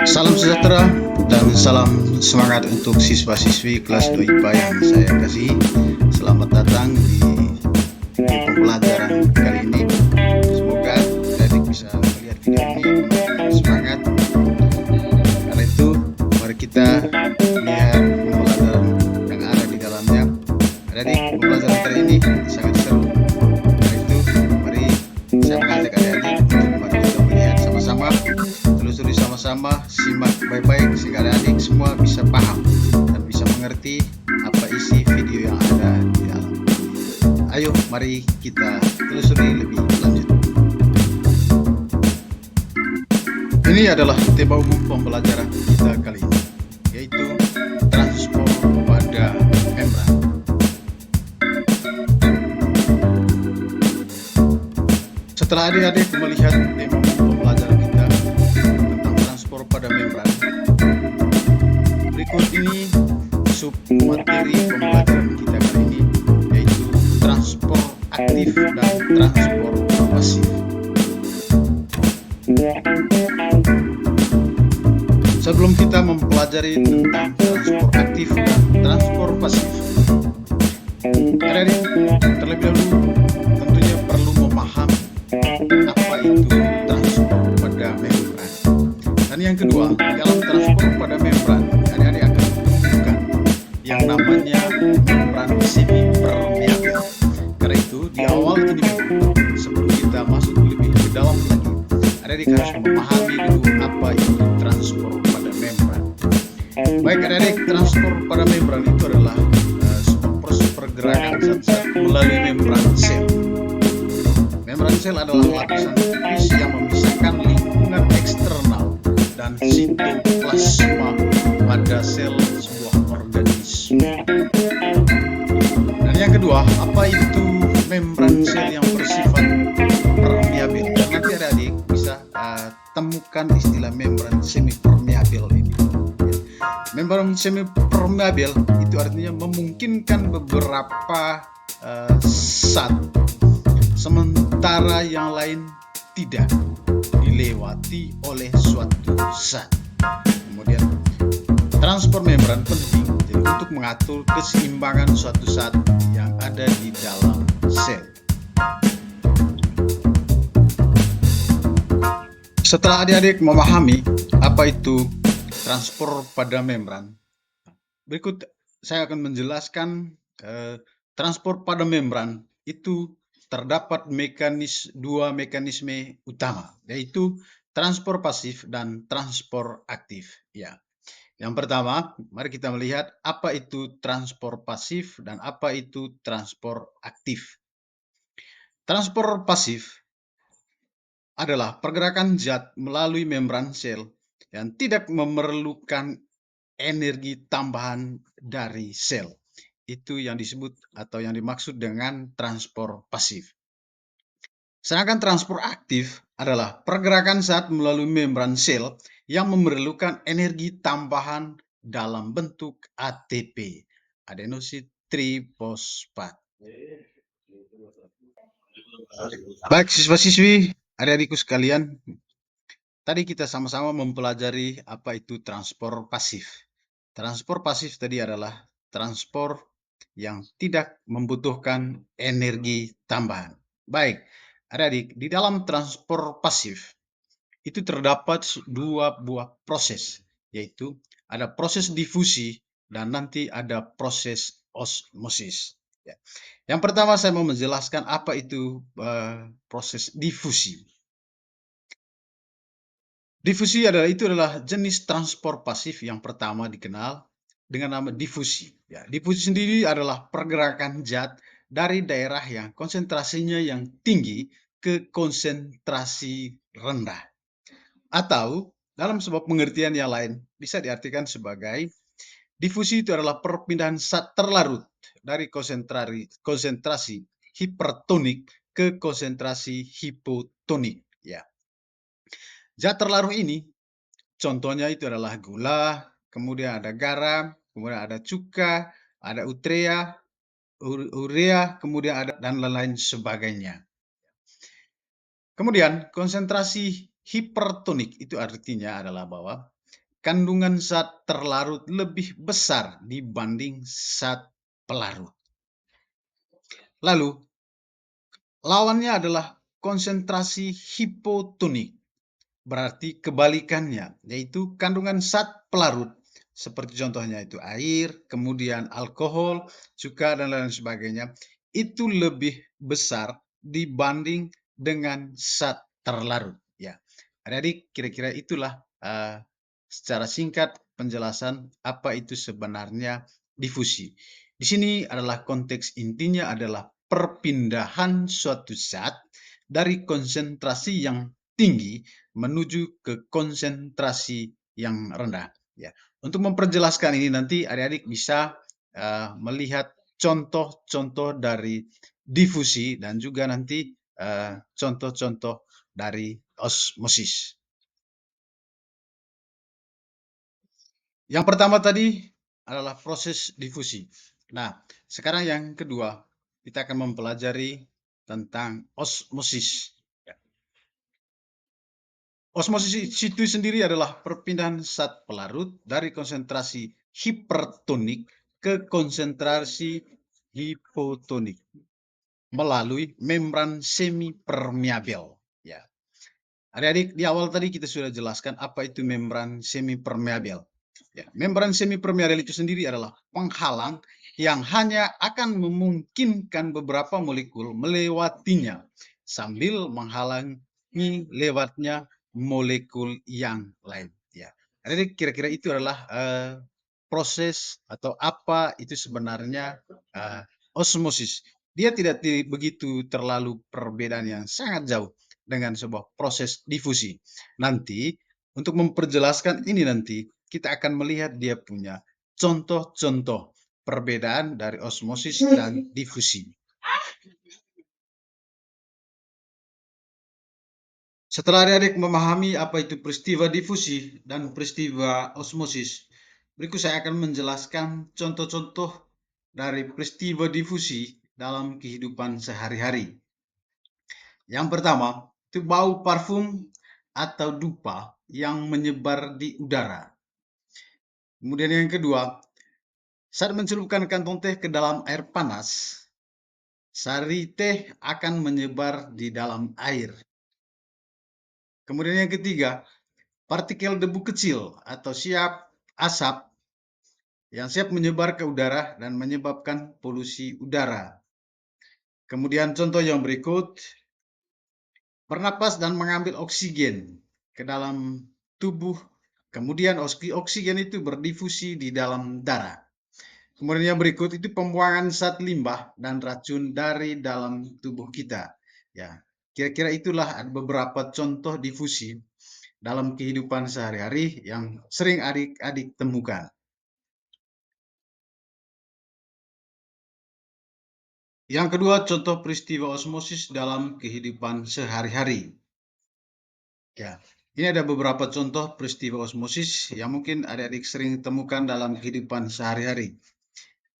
Salam sejahtera dan salam semangat untuk siswa-siswi kelas 2 IPA yang saya kasih. Selamat datang di pembelajaran kali ini. Semoga adik bisa melihat video ini penuh dengan semangat. Karena itu, mari kita lihat pembelajaran yang ada di dalamnya. Adik, pembelajaran kali ini sangat seru. Karena itu, mari saya mengajak adik-adik untuk mari kita melihat sama-sama, telusuri sama-sama, simak baik-baik sehingga adik-adik semua bisa paham dan bisa mengerti apa isi video yang ada di dalam. Ayo, mari kita telusuri lebih lanjut. Ini adalah tema umum pembelajaran kita kali ini, yaitu transport pada membran. Setelah adik-adik melihat tema umum pembelajaran kita tentang transport pada membran, berikut ini sub materi pembelajaran kita kali ini, yaitu transport aktif dan transport pasif. Sebelum kita mempelajari tentang transport aktif dan transport pasif, adik-adik terlebih dahulu tentunya perlu memahami apa itu transport pada membran. Dan yang kedua, dalam transport pada membran, adik-adik akan menemukan yang namanya membran semi permeabel. Karena itu, di awal ini sebelum kita masuk lebih ke dalam lagi, adik-adik harus memahami dulu apa itu transport pada membran. Baik adik-adik, transport pada membran itu adalah sebuah proses pergerakan zat-zat melalui membran sel. Membran sel adalah lapisan tipis yang memisahkan lingkungan eksternal dan sitoplasma pada sel sebuah organisme. Dan yang kedua, apa itu membran sel yang bersifat permeabel? Nanti adik-adik bisa temukan istilah membran semi permeabel ini. Membran semi permeabel itu artinya memungkinkan beberapa zat, sementara yang lain tidak dilewati oleh suatu zat. Kemudian transport membran penting jadi untuk mengatur keseimbangan suatu zat yang ada di dalam sel. Setelah adik-adik memahami apa itu transport pada membran, berikut saya akan menjelaskan transport pada membran itu terdapat dua mekanisme utama, yaitu transport pasif dan transport aktif. Ya. Yang pertama, mari kita melihat apa itu transport pasif dan apa itu transport aktif. Transport pasif adalah pergerakan zat melalui membran sel yang tidak memerlukan energi tambahan dari sel. Itu yang disebut atau yang dimaksud dengan transport pasif. Sedangkan transport aktif adalah pergerakan zat melalui membran sel yang memerlukan energi tambahan dalam bentuk ATP, adenosin trifosfat. Baik siswa-siswi, adik-adikku sekalian, tadi kita sama-sama mempelajari apa itu transport pasif. Transport pasif tadi adalah transport yang tidak membutuhkan energi tambahan. Baik, adik-adik, di dalam transport pasif itu terdapat dua buah proses, yaitu ada proses difusi dan nanti ada proses osmosis. Ya. Yang pertama saya mau menjelaskan apa itu proses difusi. Difusi adalah jenis transport pasif yang pertama dikenal dengan nama difusi. Ya, difusi sendiri adalah pergerakan zat dari daerah yang konsentrasinya yang tinggi ke konsentrasi rendah. Atau dalam sebuah pengertian yang lain bisa diartikan sebagai difusi itu adalah perpindahan zat terlarut dari konsentrasi hipertonik ke konsentrasi hipotonik. Ya. Zat terlarut ini contohnya itu adalah gula, kemudian ada garam, kemudian ada cuka, ada urea, kemudian ada dan lain-lain sebagainya. Kemudian konsentrasi hipertonik itu artinya adalah bahwa kandungan zat terlarut lebih besar dibanding zat pelarut. Lalu, lawannya adalah konsentrasi hipotonik. Berarti kebalikannya, yaitu kandungan zat pelarut, seperti contohnya itu air, kemudian alkohol, cuka, dan lain sebagainya, itu lebih besar dibanding dengan zat terlarut. Ya, adik-adik, kira-kira itulah secara singkat penjelasan apa itu sebenarnya difusi. Di sini adalah konteks intinya adalah perpindahan suatu zat dari konsentrasi yang tinggi menuju ke konsentrasi yang rendah. Ya, untuk memperjelaskan ini nanti adik-adik bisa melihat contoh-contoh dari difusi dan juga nanti contoh-contoh dari osmosis. Yang pertama tadi adalah proses difusi. Nah, sekarang yang kedua kita akan mempelajari tentang osmosis. Ya. Osmosis itu sendiri adalah perpindahan zat pelarut dari konsentrasi hipertonik ke konsentrasi hipotonik melalui membran semipermeabel. Ya. Adik-adik, di awal tadi kita sudah jelaskan apa itu membran semipermeabel. Ya, membran semipermeabel itu sendiri adalah penghalang yang hanya akan memungkinkan beberapa molekul melewatinya sambil menghalangi lewatnya molekul yang lain. Ya, jadi kira-kira itu adalah proses atau apa itu sebenarnya osmosis. Dia tidak begitu terlalu perbedaan yang sangat jauh dengan sebuah proses difusi. Nanti untuk memperjelaskan ini nanti kita akan melihat dia punya contoh-contoh perbedaan dari osmosis dan difusi. Setelah adik-adik memahami apa itu peristiwa difusi dan peristiwa osmosis, berikut saya akan menjelaskan contoh-contoh dari peristiwa difusi dalam kehidupan sehari-hari. Yang pertama, itu bau parfum atau dupa yang menyebar di udara. Kemudian yang kedua, saat mencelupkan kantong teh ke dalam air panas, sari teh akan menyebar di dalam air. Kemudian yang ketiga, partikel debu kecil atau asap yang siap menyebar ke udara dan menyebabkan polusi udara. Kemudian contoh yang berikut, bernapas dan mengambil oksigen ke dalam tubuh. Kemudian oksigen itu berdifusi di dalam darah. Kemudian yang berikut itu pembuangan zat limbah dan racun dari dalam tubuh kita. Ya, kira-kira itulah beberapa contoh difusi dalam kehidupan sehari-hari yang sering adik-adik temukan. Yang kedua, contoh peristiwa osmosis dalam kehidupan sehari-hari. Ya, ini ada beberapa contoh peristiwa osmosis yang mungkin adik-adik sering temukan dalam kehidupan sehari-hari.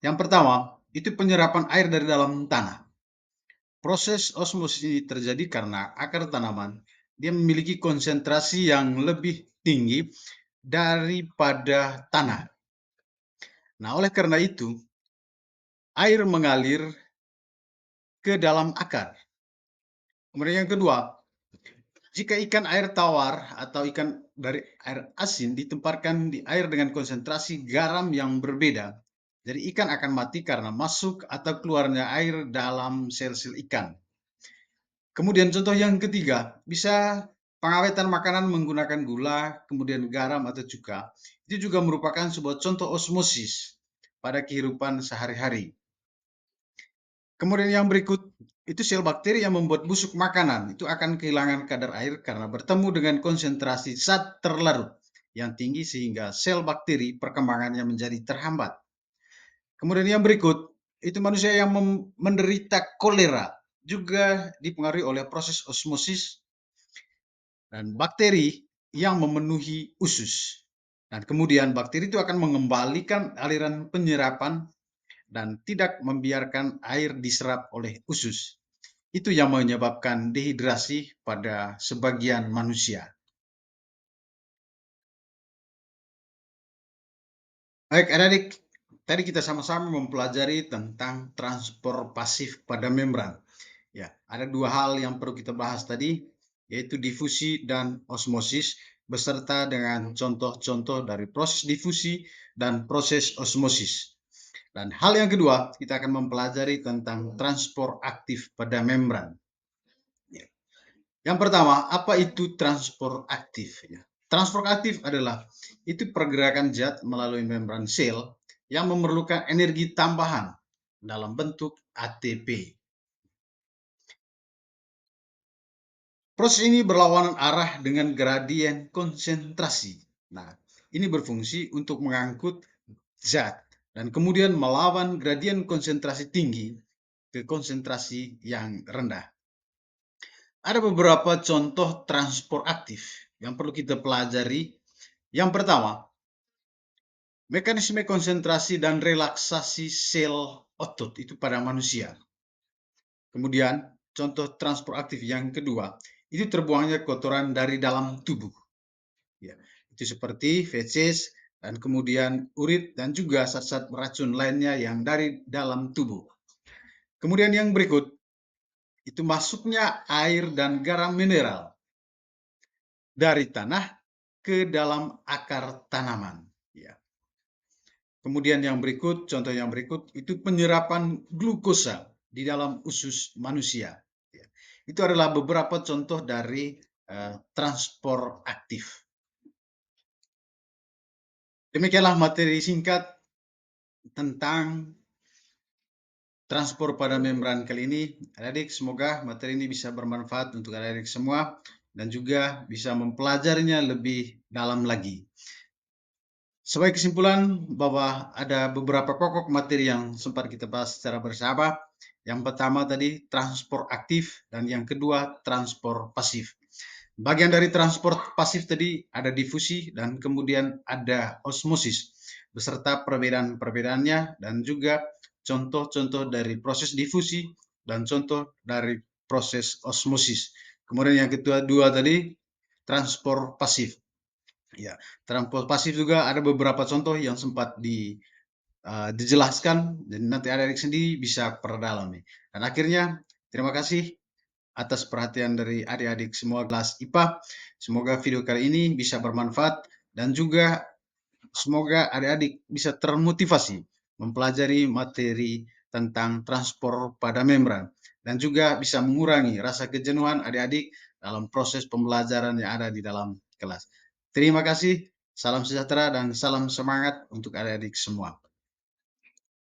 Yang pertama, itu penyerapan air dari dalam tanah. Proses osmosis ini terjadi karena akar tanaman dia memiliki konsentrasi yang lebih tinggi daripada tanah. Nah, oleh karena itu, air mengalir ke dalam akar. Kemudian yang kedua, jika ikan air tawar atau ikan dari air asin ditempatkan di air dengan konsentrasi garam yang berbeda, jadi ikan akan mati karena masuk atau keluarnya air dalam sel-sel ikan. Kemudian contoh yang ketiga, bisa pengawetan makanan menggunakan gula, kemudian garam atau cuka. Itu juga merupakan sebuah contoh osmosis pada kehidupan sehari-hari. Kemudian yang berikut, itu sel bakteri yang membuat busuk makanan. Itu akan kehilangan kadar air karena bertemu dengan konsentrasi zat terlarut yang tinggi sehingga sel bakteri perkembangannya menjadi terhambat. Kemudian yang berikut, itu manusia yang menderita kolera juga dipengaruhi oleh proses osmosis dan bakteri yang memenuhi usus. Dan kemudian bakteri itu akan mengembalikan aliran penyerapan dan tidak membiarkan air diserap oleh usus. Itu yang menyebabkan dehidrasi pada sebagian manusia. Baik, adik-adik, tadi kita sama-sama mempelajari tentang transport pasif pada membran. Ya, ada dua hal yang perlu kita bahas tadi, yaitu difusi dan osmosis, beserta dengan contoh-contoh dari proses difusi dan proses osmosis. Dan hal yang kedua, kita akan mempelajari tentang transport aktif pada membran. Ya. Yang pertama, apa itu transport aktif? Ya. Transport aktif adalah itu pergerakan zat melalui membran sel yang memerlukan energi tambahan dalam bentuk ATP. Proses ini berlawanan arah dengan gradien konsentrasi. Nah, ini berfungsi untuk mengangkut zat dan kemudian melawan gradien konsentrasi tinggi ke konsentrasi yang rendah. Ada beberapa contoh transport aktif yang perlu kita pelajari. Yang pertama, mekanisme konsentrasi dan relaksasi sel otot itu pada manusia. Kemudian, contoh transport aktif yang kedua, itu terbuangnya kotoran dari dalam tubuh. Ya, itu seperti feces dan kemudian urit dan juga zat-zat beracun lainnya yang dari dalam tubuh. Kemudian yang berikut, itu masuknya air dan garam mineral dari tanah ke dalam akar tanaman. Ya. Kemudian yang berikut, contoh yang berikut, itu penyerapan glukosa di dalam usus manusia. Ya. Itu adalah beberapa contoh dari transport aktif. Demikianlah materi singkat tentang transport pada membran kali ini. Adik-adik, semoga materi ini bisa bermanfaat untuk adik-adik semua dan juga bisa mempelajarinya lebih dalam lagi. Sebagai kesimpulan bahwa ada beberapa pokok materi yang sempat kita bahas secara bersama. Yang pertama tadi transport aktif dan yang kedua transport pasif. Bagian dari transport pasif tadi ada difusi dan kemudian ada osmosis beserta perbedaan-perbedaannya dan juga contoh-contoh dari proses difusi dan contoh dari proses osmosis. Kemudian yang kedua tadi transport pasif. Ya, transport pasif juga ada beberapa contoh yang sempat dijelaskan dan nanti adik-adik sendiri bisa perdalami. Dan akhirnya terima kasih atas perhatian dari adik-adik semua kelas IPA. Semoga video kali ini bisa bermanfaat dan juga semoga adik-adik bisa termotivasi mempelajari materi tentang transport pada membran dan juga bisa mengurangi rasa kejenuhan adik-adik dalam proses pembelajaran yang ada di dalam kelas. Terima kasih, salam sejahtera dan salam semangat untuk adik-adik semua.